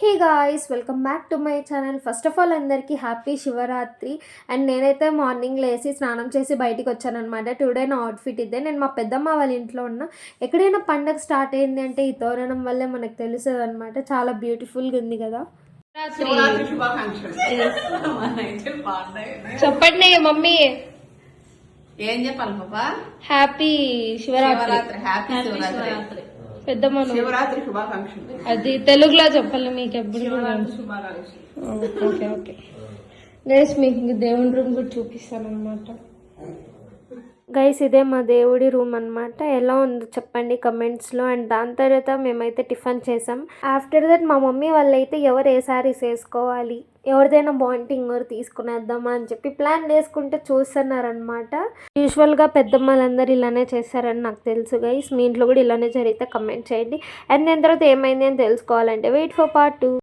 Hey guys, welcome back to my channel. First of all అందరికీ happy Shivaratri. And నేనైతే morning లేసి స్నానం చేసి బయటికి వచ్చానమాట. టుడే నా అవుట్ఫిట్ ఇదే. నేను మా పెద్దమ్మ వాళ్ళ ఇంట్లో ఉన్నా. ఎక్కడైనా పండగ స్టార్ట్ అయింది అంటే ఈ తోరణం వల్లే మనకు తెలుస్తుంది అనమాట. చాలా బ్యూటిఫుల్గా ఉంది కదా. చెప్పండి మమ్మీ, ఏం చెప్పాలి పాపా? హ్యాపీ శివరాత్రి. హ్యాపీ శివరాత్రి. పెద్దమ్మ శివరాత్రి శుభాకాంక్షలు. అది తెలుగులో చెప్పాలి మీకు ఎప్పుడు. ఓకే ఓకే గైస్, మీకు దేవుని రూమ్ కూడా చూపిస్తాను అనమాట. గైస్, ఇదే మా దేవుడి రూమ్ అనమాట. ఎలా ఉందో చెప్పండి కమెంట్స్లో. అండ్ దాని తర్వాత మేమైతే టిఫిన్ చేసాం. ఆఫ్టర్ దట్ మా మమ్మీ వాళ్ళైతే ఎవరు ఏ శారీస్ వేసుకోవాలి, ఎవరిదైనా బాగుంటే ఇంకోరు తీసుకునేద్దామా అని చెప్పి ప్లాన్ చేసుకుంటే చూస్తున్నారనమాట. యూజువల్గా పెద్దమ్మలందరూ ఇలానే చేస్తారని నాకు తెలుసు గైస్. మీ ఇంట్లో కూడా ఇలానే జరిగితే కమెంట్ చేయండి. అండ్ దాని తర్వాత ఏమైంది అని తెలుసుకోవాలంటే వెయిట్ ఫర్ పార్ట్ 2.